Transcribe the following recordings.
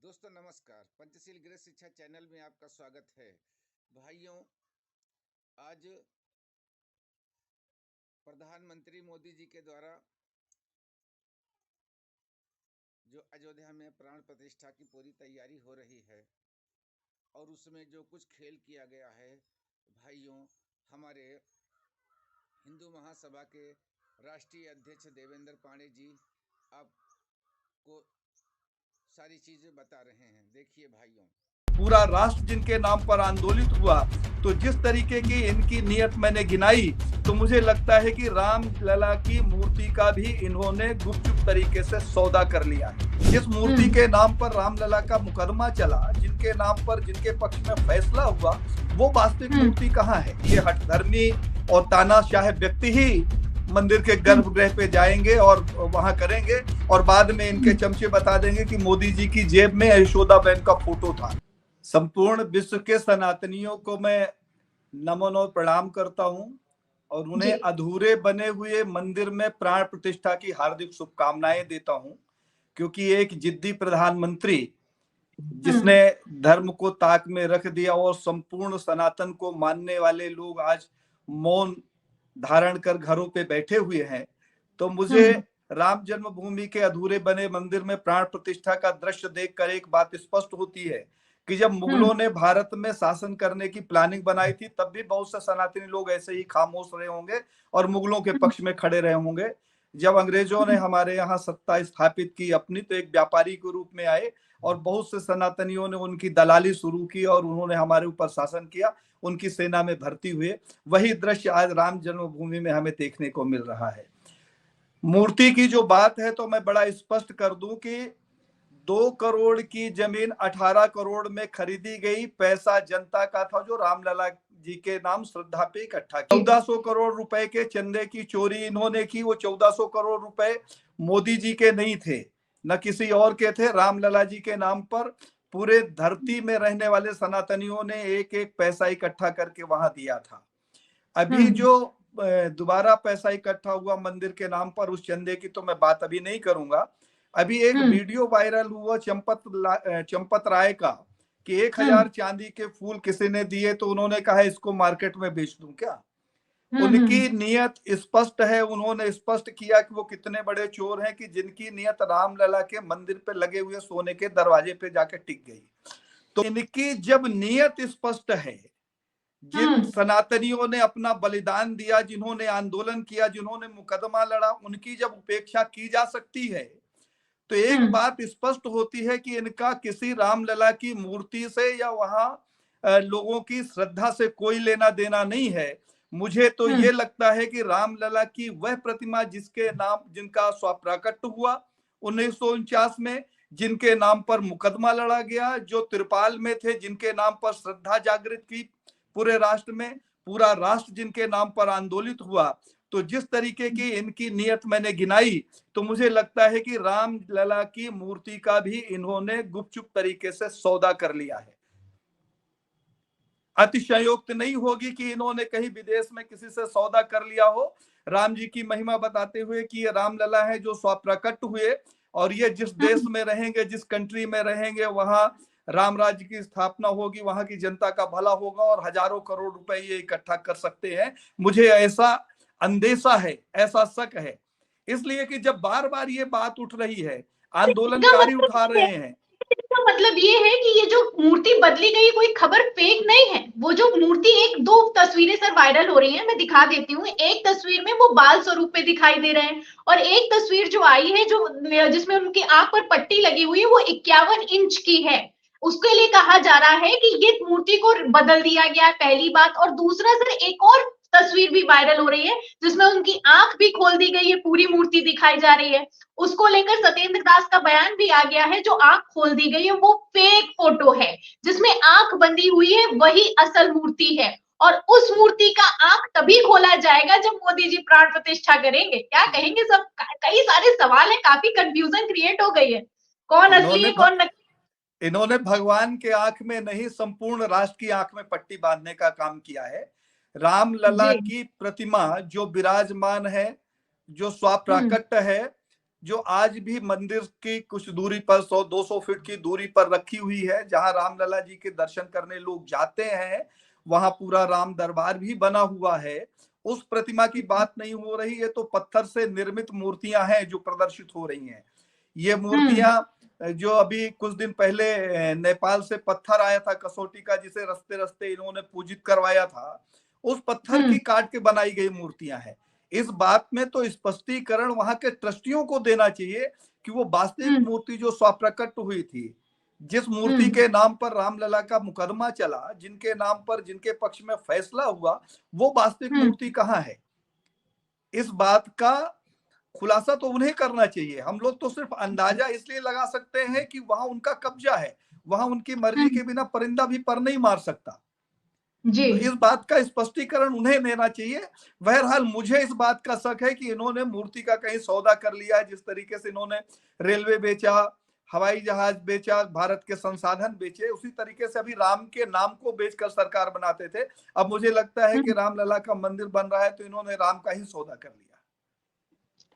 दोस्तों नमस्कार। पंचशील गृह शिक्षा चैनल में आपका स्वागत है। भाइयों, आज प्रधानमंत्री मोदी जी के द्वारा जो अयोध्या में प्राण प्रतिष्ठा की पूरी तैयारी हो रही है और उसमें जो कुछ खेल किया गया है, भाइयों, हमारे हिंदू महासभा के राष्ट्रीय अध्यक्ष देवेंद्र पांडे जी आपको सारी चीजें बता रहे हैं। देखिए भाइयों, पूरा राष्ट्र जिनके नाम पर आंदोलित हुआ, तो जिस तरीके की इनकी नीयत मैंने गिनाई, तो मुझे लगता है कि राम लला की मूर्ति का भी इन्होंने गुपचुप तरीके से सौदा कर लिया है। जिस मूर्ति के नाम पर राम लला का मुकदमा चला, जिनके नाम पर, जिनके पक्ष में फैसला हुआ, वो वास्तविक मूर्ति कहाँ है? ये हठधर्मी और तानाशाह व्यक्ति ही मंदिर के गर्भगृह पे जाएंगे और वहां करेंगे, और बाद में इनके चमचे बता देंगे कि मोदी जी की जेब में यशोदाबेन का फोटो था। संपूर्ण विश्व के सनातनियों को मैं नमन और प्रणाम करता हूं और उन्हें अधूरे बने हुए मंदिर में प्राण प्रतिष्ठा की हार्दिक शुभकामनाएं देता हूं, क्योंकि एक जिद्दी प्रधानमंत्री जिसने धर्म को ताक में रख दिया और संपूर्ण सनातन को मानने वाले लोग आज मौन धारण कर घरों पे बैठे हुए हैं, तो मुझे राम जन्मभूमि के अधूरे बने मंदिर में प्राण प्रतिष्ठा का दृश्य देखकर एक बात स्पष्ट होती है कि जब मुगलों ने भारत में शासन करने की प्लानिंग बनाई थी, तब भी बहुत से सनातनी लोग ऐसे ही खामोश रहे होंगे और मुगलों के पक्ष में खड़े रहे होंगे। जब अंग्रेजों ने हमारे यहाँ सत्ता स्थापित की अपनी, तो एक व्यापारी के रूप में आए और बहुत से सनातनियों ने उनकी दलाली शुरू की और उन्होंने हमारे ऊपर शासन किया, उनकी सेना में भर्ती हुए। वही दृश्य आज राम जन्मभूमि में हमें देखने को मिल रहा है। मूर्ति की जो बात है, तो मैं बड़ा स्पष्ट कर दूं कि 2 करोड़ की जमीन 18 करोड़ में खरीदी गई। पैसा जनता का था जो रामलला जी के नाम श्रद्धा पे इकट्ठा किया। 1400 करोड़ रुपए के चंदे की चोरी इन्होंने की। वो 1400 करोड़ रुपए मोदी जी के नहीं थे, न किसी और के थे, रामलला जी के नाम पर पूरे धरती में रहने वाले सनातनियों ने एक एक पैसा इकट्ठा करके वहां दिया था। अभी जो दोबारा पैसा इकट्ठा हुआ मंदिर के नाम पर, उस चंदे की तो मैं बात अभी नहीं करूंगा। अभी एक वीडियो वायरल हुआ चंपत राय का कि 1000 चांदी के फूल किसी ने दिए, तो उन्होंने कहा इसको मार्केट में बेच दूं क्या। उनकी नियत स्पष्ट है। उन्होंने स्पष्ट किया कि वो कितने बड़े चोर हैं कि जिनकी नियत रामलला के मंदिर पे लगे हुए सोने के दरवाजे पे जाकर टिक गई। तो इनकी जब नियत स्पष्ट है, जिन सनातनियों ने अपना बलिदान दिया, जिन्होंने आंदोलन किया, जिन्होंने मुकदमा लड़ा, उनकी जब उपेक्षा की जा सकती है, तो एक बात स्पष्ट होती है कि इनका किसी रामलला की मूर्ति से या वहां लोगों की श्रद्धा से कोई लेना देना नहीं है। मुझे तो ये लगता है कि रामलला की वह प्रतिमा जिसके नाम, जिनका स्वप्राकट्य हुआ 1949 में, जिनके नाम पर मुकदमा लड़ा गया, जो त्रिपाल में थे, जिनके नाम पर श्रद्धा जागृत की पूरे राष्ट्र में, पूरा राष्ट्र जिनके नाम पर आंदोलित हुआ, तो जिस तरीके की इनकी नियत मैंने गिनाई, तो मुझे लगता है कि राम लला की मूर्ति का भी इन्होंने गुपचुप तरीके से सौदा कर लिया है। अतिशयोक्त नहीं होगी कि इन्होंने कहीं विदेश में किसी से सौदा कर लिया हो, राम जी की महिमा बताते हुए कि ये राम लला है जो स्वप्रकट हुए, और ये जिस देश में रहेंगे, जिस कंट्री में रहेंगे, वहां राम राज्य की स्थापना होगी, वहां की जनता का भला होगा और हजारों करोड़ रुपए ये इकट्ठा कर सकते हैं। मुझे ऐसा अंदेशा है, ऐसा शक है, इसलिए कि जब बार बार ये बात उठ रही है, आंदोलनकारी उठा रहे हैं। इसका मतलब ये है कि ये जो मूर्ति बदली गई कोई खबर फेक नहीं है। वो जो मूर्ति, एक दो तस्वीरें सर वायरल हो रही हैं, मैं दिखा देती हूँ। एक तस्वीर में वो बाल स्वरूप पे दिखाई दे रहे हैं, और एक तस्वीर जो आई है जो जिसमें उनकी आंख पर पट्टी लगी हुई है, वो 51 इंच की है। उसके लिए कहा जा रहा है कि ये मूर्ति को बदल दिया गया, पहली बात। और दूसरा सर, एक और तस्वीर भी वायरल हो रही है जिसमें उनकी आंख भी खोल दी गई है, पूरी मूर्ति दिखाई जा रही है। उसको लेकर सत्येंद्र दास का बयान भी आ गया है, जो आंख खोल दी गई है वो फेक फोटो है, जिसमें आंख बंदी हुई है वही असल मूर्ति है। और उस मूर्ति का आंख तभी खोला जाएगा जब मोदी जी प्राण प्रतिष्ठा करेंगे। क्या कहेंगे सब? कई सारे सवाल है, काफी कंफ्यूजन क्रिएट हो गई है, कौन असली है कौन नकली। इन्होंने भगवान के आंख में नहीं, संपूर्ण राष्ट्र की आंख में पट्टी बांधने का काम किया है। राम लला की प्रतिमा जो विराजमान है, जो स्वप्राकट्य है, जो आज भी मंदिर की कुछ दूरी पर 100-200 फीट की दूरी पर रखी हुई है, जहां रामलला जी के दर्शन करने लोग जाते हैं। वहां पूरा राम दरबार भी बना हुआ है। उस प्रतिमा की बात नहीं हो रही है, तो पत्थर से निर्मित मूर्तियां हैं जो प्रदर्शित हो रही हैं। ये मूर्तियां जो अभी कुछ दिन पहले नेपाल से पत्थर आया था कसौटी का, जिसे रस्ते रस्ते इन्होंने पूजित करवाया था, उस पत्थर की काट के बनाई गई मूर्तियां हैं। इस बात में तो स्पष्टीकरण वहां के ट्रस्टियों को देना चाहिए कि वो वास्तविक मूर्ति जो स्वप्रकट हुई थी, जिस मूर्ति के नाम पर रामलला का मुकदमा चला, जिनके नाम पर, जिनके पक्ष में फैसला हुआ, वो वास्तविक मूर्ति कहाँ है? इस बात का खुलासा तो उन्हें करना चाहिए। हम लोग तो सिर्फ अंदाजा इसलिए लगा सकते हैं कि वहां उनका कब्जा है, वहां उनकी मर्जी के बिना परिंदा भी पर नहीं मार सकता। जी। तो इस बात का स्पष्टीकरण उन्हें देना चाहिए। बहरहाल मुझे इस बात का शक है कि इन्होंने मूर्ति का कहीं सौदा कर लिया है। जिस तरीके से इन्होंने रेलवे बेचा, हवाई जहाज बेचा, भारत के संसाधन बेचे, उसी तरीके से अभी राम के नाम को बेचकर सरकार बनाते थे। अब मुझे लगता है कि रामलला का मंदिर बन रहा है तो इन्होंने राम का ही सौदा कर लिया।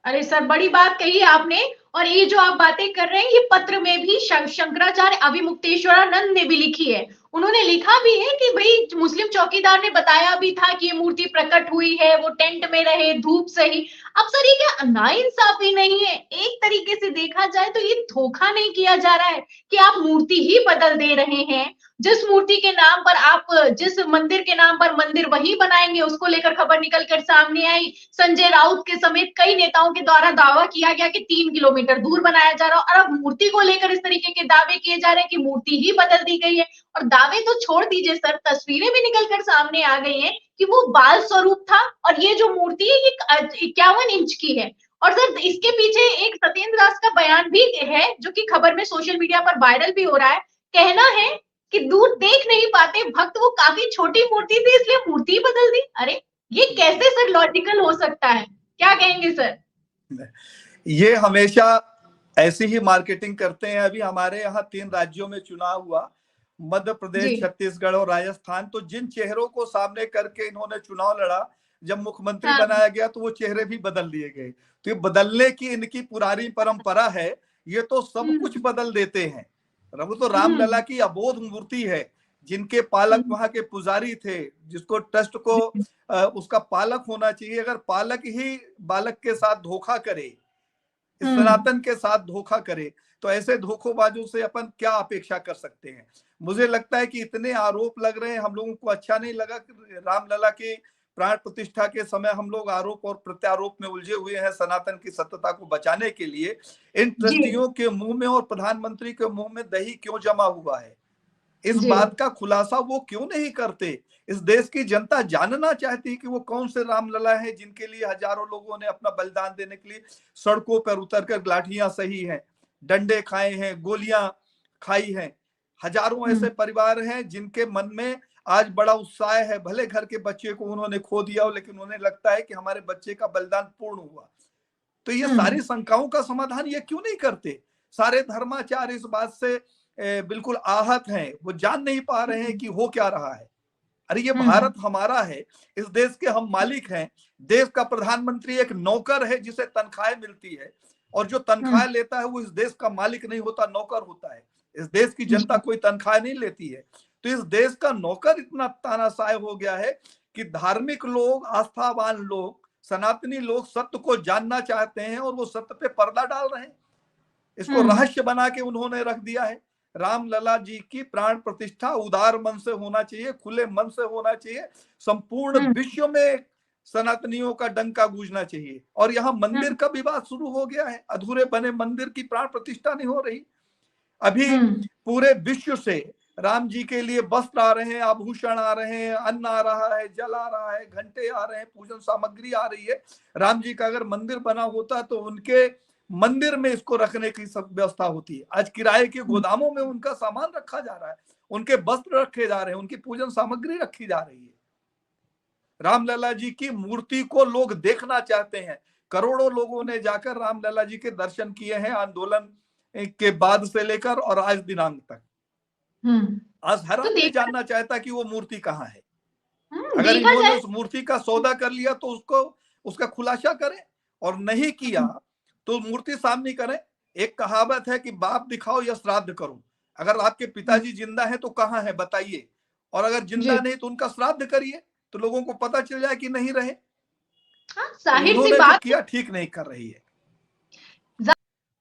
अरे सर, बड़ी बात कही आपने। और ये जो आप बातें कर रहे हैं, ये पत्र में भी शंकराचार्य अभिमुक्तेश्वरानंद ने भी लिखी है। उन्होंने लिखा भी है कि भाई मुस्लिम चौकीदार ने बताया भी था कि ये मूर्ति प्रकट हुई है, वो टेंट में रहे, धूप सही। अब सर, ये क्या नाइंसाफी नहीं है? एक तरीके से देखा जाए तो ये धोखा नहीं किया जा रहा है कि आप मूर्ति ही बदल दे रहे हैं। जिस मूर्ति के नाम पर आप, जिस मंदिर के नाम पर मंदिर वही बनाएंगे, उसको लेकर खबर निकल कर सामने आई। संजय राउत के समेत कई नेताओं के द्वारा दावा किया गया कि 3 किलोमीटर दूर बनाया जा रहा है, और अब मूर्ति को लेकर इस तरीके के दावे किए जा रहे हैं कि मूर्ति ही बदल दी गई है। और दावे तो छोड़ दीजिए सर, तस्वीरें भी निकलकर सामने आ गई हैं कि वो बाल स्वरूप था, और ये जो मूर्ति है ये 51 इंच की है। और सर, इसके पीछे एक सत्येंद्र दास का बयान भी है, जो कि खबर में सोशल मीडिया पर वायरल भी हो रहा है। कहना है कि दूर देख नहीं पाते भक्त, वो काफी छोटी मूर्ति थी इसलिए मूर्ति ही बदल दी। अरे, ये कैसे सर लॉजिकल हो सकता है? क्या कहेंगे सर? ये हमेशा ऐसी ही मार्केटिंग करते हैं। अभी हमारे यहाँ 3 राज्यों में चुनाव हुआ, मध्य प्रदेश, छत्तीसगढ़ और राजस्थान। तो जिन चेहरों को सामने करके इन्होंने चुनाव लड़ा, जब मुख्यमंत्री बनाया गया तो वो चेहरे भी बदल दिए गए। तो ये बदलने की इनकी पुरानी परंपरा है। ये तो सब कुछ बदल देते हैं। वो तो रामलला की अबोध मूर्ति है, जिनके पालक वहां के पुजारी थे, जिसको ट्रस्ट को उसका पालक होना चाहिए। अगर पालक ही बालक के साथ धोखा करे, इस सनातन के साथ धोखा करे, तो ऐसे धोखेबाजों से अपन क्या अपेक्षा कर सकते हैं? मुझे लगता है कि इतने आरोप लग रहे हैं, हम लोगों को अच्छा नहीं लगा कि रामलला की प्राण प्रतिष्ठा के समय हम लोग आरोप और प्रत्यारोप में उलझे हुए हैं सनातन की सत्यता को बचाने के लिए। इन ट्रस्टियों के मुंह में और प्रधानमंत्री के मुंह में दही क्यों जमा हुआ है, इस बात का खुलासा वो क्यों नहीं करते? इस देश की जनता जानना चाहती है कि वो कौन से रामलला है जिनके लिए हजारों लोगों ने अपना बलिदान देने के लिए सड़कों पर उतरकर लाठियां सही हैं, डंडे खाए हैं, गोलियां खाई हैं। हजारों ऐसे परिवार हैं जिनके मन में आज बड़ा उत्साह है। भले घर के बच्चे को उन्होंने खो दिया हो, लेकिन उन्हें लगता है कि हमारे बच्चे का बलिदान पूर्ण हुआ। तो ये सारी शंकाओं का समाधान ये क्यों नहीं करते? सारे धर्माचार्य इस बात से बिल्कुल आहत हैं। वो जान नहीं पा रहे हैं कि हो क्या रहा है। अरे, ये भारत हमारा है, इस देश के हम मालिक हैं। देश का प्रधानमंत्री एक नौकर है जिसे तनख्वाह मिलती है, और जो तनख्वाह लेता है वो इस देश का मालिक नहीं होता, नौकर होता है। इस देश की जनता कोई तनख्वाह नहीं लेती है। तो इस देश का नौकर इतना तानाशाह हो गया है कि धार्मिक लोग, आस्थावान लोग, सनातनी लोग सत्य को जानना चाहते हैं और वो सत्य पे पर्दा डाल रहे हैं। इसको रहस्य बना के उन्होंने रख दिया है। रामलला जी की प्राण प्रतिष्ठा उदार मन से होना चाहिए, खुले मन से होना चाहिए। संपूर्ण विश्व में सनातनियों का डंका गूंजना चाहिए। और यहाँ मंदिर का विवाद शुरू हो गया है। अधूरे बने मंदिर की प्राण प्रतिष्ठा नहीं हो रही। अभी पूरे विश्व से राम जी के लिए वस्त्र आ रहे हैं, आभूषण आ रहे हैं, अन्न आ रहा है, जल आ रहा है, घंटे आ रहे हैं, पूजन सामग्री आ रही है। राम जी का अगर मंदिर बना होता तो उनके मंदिर में इसको रखने की सब व्यवस्था होती है। आज किराए के गोदामों में उनका सामान रखा जा रहा है, उनके वस्त्र रखे जा रहे हैं, उनकी पूजन सामग्री रखी जा रही है। रामलला जी की मूर्ति को लोग देखना चाहते हैं। करोड़ों लोगों ने जाकर रामलला जी के दर्शन किए हैं, आंदोलन के बाद से लेकर और आज दिनांक तक। आज हर आदमी जानना चाहता कि वो मूर्ति कहाँ है। अगर इन्होंने उस मूर्ति का सौदा कर लिया तो उसका खुलासा करें, और नहीं किया तो मूर्ति सामने करें। एक कहावत है कि बाप दिखाओ या श्राद्ध करो। अगर आपके पिताजी जिंदा है तो कहाँ है बताइए, और अगर जिंदा नहीं तो उनका श्राद्ध करिए, तो लोगों को पता चल जाए कि नहीं रहे। हाँ, तो जाहिर सी इन्होंने जो बात किया ठीक नहीं कर रही है।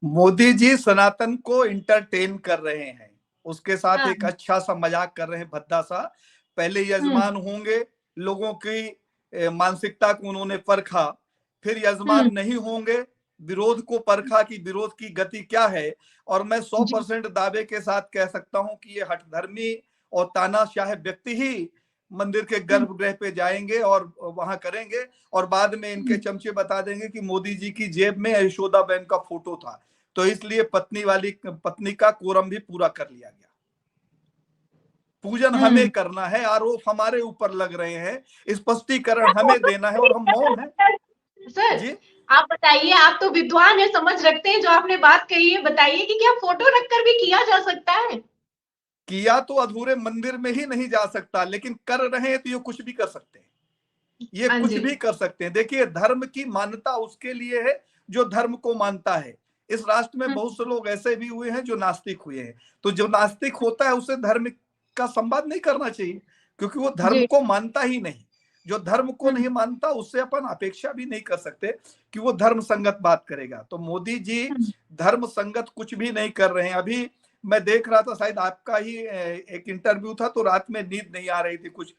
मोदी जी सनातन को इंटरटेन कर रहे हैं, उसके साथ हाँ, एक अच्छा सा मजाक कर रहे हैं, भद्दा सा। पहले यजमान होंगे, लोगों की मानसिकता को उन्होंने परखा, फिर यजमान नहीं होंगे, विरोध को परखा कि विरोध की गति क्या है। और मैं 100% दावे के साथ कह सकता हूं कि ये हठधर्मी और तानाशाह व्यक्ति ही मंदिर के गर्भगृह पे जाएंगे और वहां करेंगे, और बाद में इनके चमचे बता देंगे कि मोदी जी की जेब में यशोदा बहन का फोटो था, तो इसलिए पत्नी का कोरम भी पूरा कर लिया गया। पूजन हमें करना है, आरोप हमारे ऊपर लग रहे हैं, स्पष्टीकरण हमें देना है, और हम मौन हैं। सर जी आप बताइए, आप तो विद्वान है, समझ रखते हैं जो आपने बात कही है, बताइए कि क्या फोटो रखकर भी किया जा सकता है? किया तो अधूरे मंदिर में ही नहीं जा सकता, लेकिन कर रहे हैं तो ये कुछ भी कर सकते हैं, ये हाँ कुछ जी। भी कर सकते हैं। देखिए, धर्म की मान्यता उसके लिए है जो धर्म को मानता है। इस राष्ट्र में बहुत से लोग ऐसे भी हुए हैं जो नास्तिक हुए हैं, तो जो नास्तिक होता है उसे धर्म का संवाद नहीं करना चाहिए, क्योंकि वो धर्म जी। को मानता ही नहीं। जो धर्म को नहीं मानता उससे अपन अपेक्षा भी नहीं कर सकते कि वो धर्म संगत बात करेगा। तो मोदी जी धर्म संगत कुछ भी नहीं कर रहे हैं। अभी मैं देख रहा था, शायद आपका ही एक इंटरव्यू था, तो रात में नींद नहीं आ रही थी, कुछ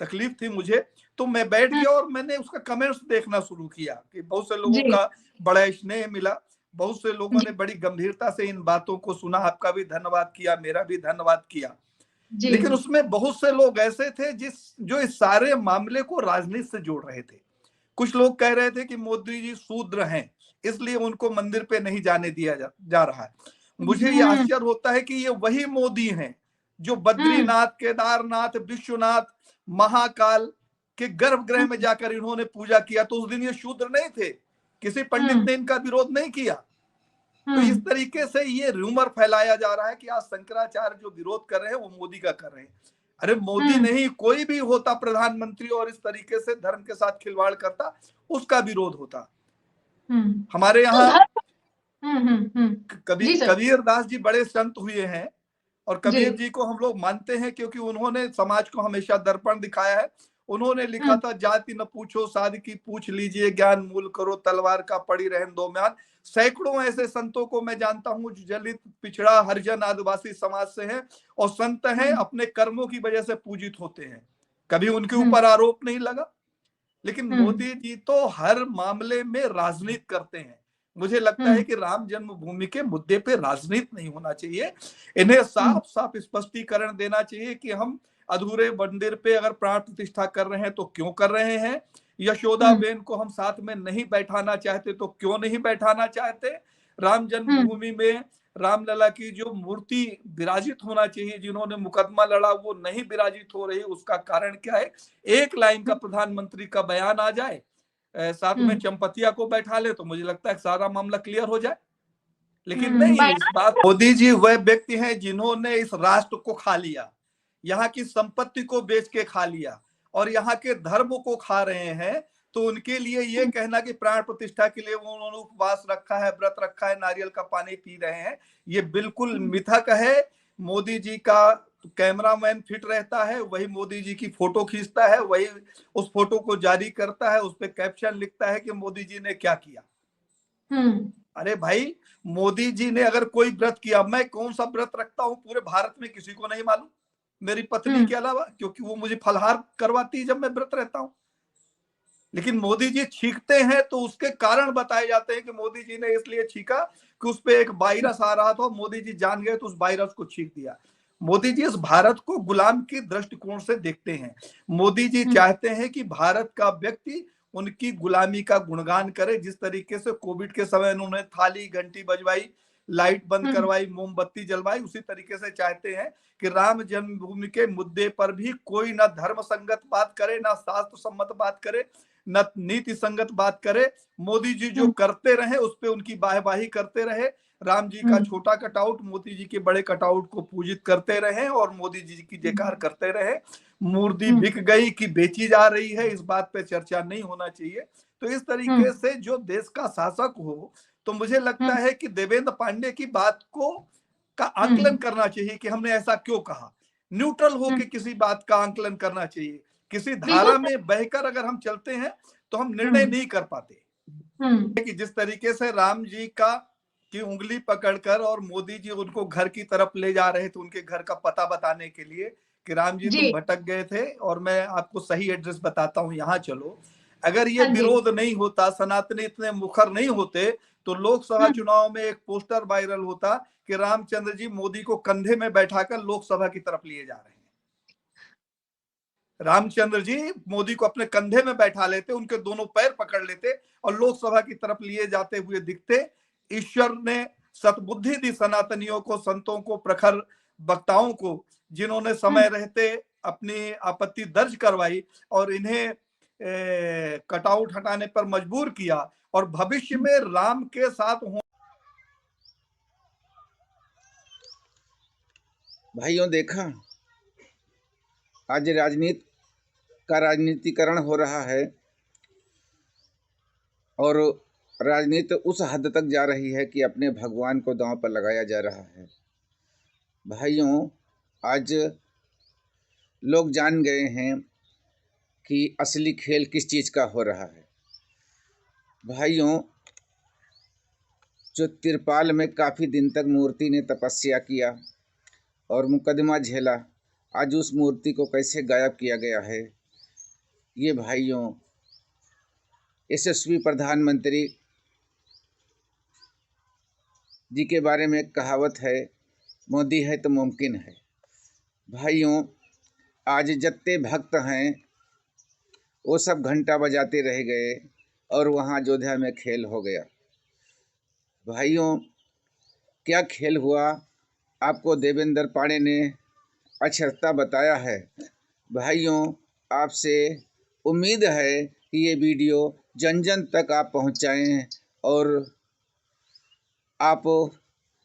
तकलीफ थी मुझे, तो मैं बैठ गया और मैंने उसका कमेंट्स देखना शुरू किया कि बहुत से लोगों जी। का बड़ा स्नेह मिला, बहुत से लोगों जी। ने बड़ी गंभीरता से इन बातों को सुना, आपका भी धन्यवाद किया, मेरा भी धन्यवाद किया। जी। लेकिन उसमें बहुत से लोग ऐसे थे जो इस सारे मामले को राजनीति से जोड़ रहे थे। कुछ लोग कह रहे थे कि मोदी जी शूद्र हैं, इसलिए उनको मंदिर पे नहीं जाने दिया जा रहा है। मुझे ये आश्चर्य होता है कि ये वही मोदी हैं जो बद्रीनाथ, केदारनाथ, विश्वनाथ, महाकाल के गर्भगृह में जाकर इन्होंने पूजा किया, तो उस दिन ये शूद्र नहीं थे, किसी पंडित ने इनका विरोध नहीं किया। तो इस तरीके से ये रूमर फैलाया जा रहा है कि आज शंकराचार्य जो विरोध कर रहे हैं वो मोदी का कर रहे हैं। अरे मोदी नहीं, कोई भी होता प्रधानमंत्री और इस तरीके से धर्म के साथ खिलवाड़ करता, उसका विरोध होता। हमारे यहाँ कबीर दास जी बड़े संत हुए हैं, और कबीर जी को हम लोग मानते हैं क्योंकि उन्होंने समाज को हमेशा दर्पण दिखाया है। उन्होंने लिखा था, जाति न पूछो साध की पूछ लीजिए, ज्ञान मूल करो तलवार का पड़ी रहन दो म्यान। सैकड़ों ऐसे संतों को मैं जानता हूं जो दलित, पिछड़ा, हरिजन, आदिवासी समाज से हैं, और संत हैं, अपने कर्मों की वजह से पूजित होते हैं, कभी उनके ऊपर आरोप नहीं लगा। लेकिन मोदी जी तो हर मामले में राजनीति करते हैं। मुझे लगता है कि राम जन्मभूमि के मुद्दे पे राजनीति नहीं होना चाहिए, इन्हें साफ साफ स्पष्टीकरण देना चाहिए कि हम अधूरे मंदिर पे अगर प्राण प्रतिष्ठा कर रहे हैं तो क्यों कर रहे हैं, यशोदा बेन को हम साथ में नहीं बैठाना चाहते तो क्यों नहीं बैठाना चाहते, राम जन्मभूमि में रामलला की जो मूर्ति विराजित होना चाहिए, जिन्होंने मुकदमा लड़ा वो नहीं विराजित हो रही, उसका कारण क्या है। एक लाइन का प्रधानमंत्री का बयान आ जाए, साथ में चंपतिया को बैठा ले, तो मुझे लगता है सारा मामला क्लियर हो जाए। लेकिन नहीं, इस बात मोदी जी वह व्यक्ति हैं जिन्होंने इस राष्ट्र को खा लिया, यहाँ की संपत्ति को बेच के खा लिया, और यहाँ के धर्म को खा रहे हैं। तो उनके लिए ये कहना कि प्राण प्रतिष्ठा के लिए उन्होंने उपवास रखा है, व्रत रखा है, नारियल का पानी पी रहे हैं, ये बिल्कुल मिथक है। मोदी जी का कैमरामैन फिट रहता है, वही मोदी जी की फोटो खींचता है, वही उस फोटो को जारी करता है, उस पर कैप्शन लिखता है कि मोदी जी ने क्या किया। अरे भाई, मोदी जी ने अगर कोई व्रत किया, मैं कौन सा व्रत रखता हूं पूरे भारत में किसी को नहीं मालूम, मेरी पत्नी के अलावा, क्योंकि वो मुझे फलहार करवाती है जब मैं व्रत रहता हूं। लेकिन मोदी जी छींकते हैं तो उसके कारण बताए जाते हैं कि मोदी जी ने इसलिए छींका कि उस पे एक वायरस आ रहा था, मोदी जी जान गए तो उस वायरस को छींक दिया। मोदी जी इस भारत को गुलाम की दृष्टिकोण से देखते हैं। मोदी जी चाहते हैं कि भारत का व्यक्ति उनकी गुलामी का गुणगान करे। जिस तरीके से कोविड के समय उन्होंने थाली घंटी बजवाई, लाइट बंद करवाई, मोमबत्ती जलवाई, उसी तरीके से चाहते हैं कि राम जन्मभूमि के मुद्दे पर भी कोई ना धर्म संगत बात करे, ना शास्त्र सम्मत बात करे, न नीति संगत बात करे। मोदी जी जो करते रहे उस पे उनकी वाहवाही करते रहे। राम जी का छोटा कटआउट, मोदी जी के बड़े कटआउट को पूजित करते रहे और मोदी जी की जयकार करते रहे। मूर्ति बिक गई कि बेची जा रही है, इस बात पे चर्चा नहीं होना चाहिए। तो इस तरीके से जो देश का शासक हो, तो मुझे लगता है कि देवेंद्र पांडे की बात को का आकलन करना चाहिए कि हमने ऐसा क्यों कहा। न्यूट्रल होकर किसी बात का आकलन करना चाहिए। किसी धारा में बहकर अगर हम चलते हैं तो हम निर्णय नहीं कर पाते। कि जिस तरीके से राम जी की उंगली पकड़कर और मोदी जी उनको घर की तरफ ले जा रहे थे, उनके घर का पता बताने के लिए कि राम जी तुम भटक गए थे और मैं आपको सही एड्रेस बताता हूं, यहाँ चलो। अगर ये विरोध नहीं होता, सनातनी इतने मुखर नहीं होते, तो लोकसभा चुनाव में एक पोस्टर वायरल होता कि रामचंद्र जी मोदी को कंधे में बैठाकर लोकसभा की तरफ लिए जा रहे हैं। रामचंद्र जी मोदी को अपने कंधे में बैठा लेते, उनके दोनों पैर पकड़ लेते और लोकसभा की तरफ लिए जाते हुए दिखते। ईश्वर ने सतबुद्धि दी सनातनियों को, संतों को, प्रखर वक्ताओं को, जिन्होंने समय रहते अपनी आपत्ति दर्ज करवाई और इन्हें कटआउट हटाने पर मजबूर किया और भविष्य में राम के साथ भाइयों देखा आज राजनीतिकरण हो रहा है और राजनीति उस हद तक जा रही है कि अपने भगवान को दांव पर लगाया जा रहा है। भाइयों आज लोग जान गए हैं कि असली खेल किस चीज़ का हो रहा है। भाइयों जो तिरपाल में काफ़ी दिन तक मूर्ति ने तपस्या किया और मुकदमा झेला, आज उस मूर्ति को कैसे गायब किया गया है। ये भाइयों यशस्वी प्रधानमंत्री जी के बारे में एक कहावत है, मोदी है तो मुमकिन है। भाइयों आज जितने भक्त हैं वो सब घंटा बजाते रह गए और वहाँ अयोध्या में खेल हो गया। भाइयों क्या खेल हुआ आपको देवेंद्र पांडे ने अक्षरता बताया है। भाइयों आपसे उम्मीद है कि ये वीडियो जन जन तक आप पहुंचाएं और आप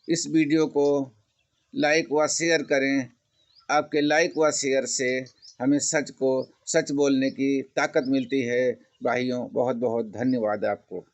इस वीडियो को लाइक व शेयर करें। आपके लाइक व शेयर से हमें सच बोलने की ताकत मिलती है। भाइयों बहुत बहुत धन्यवाद आपको।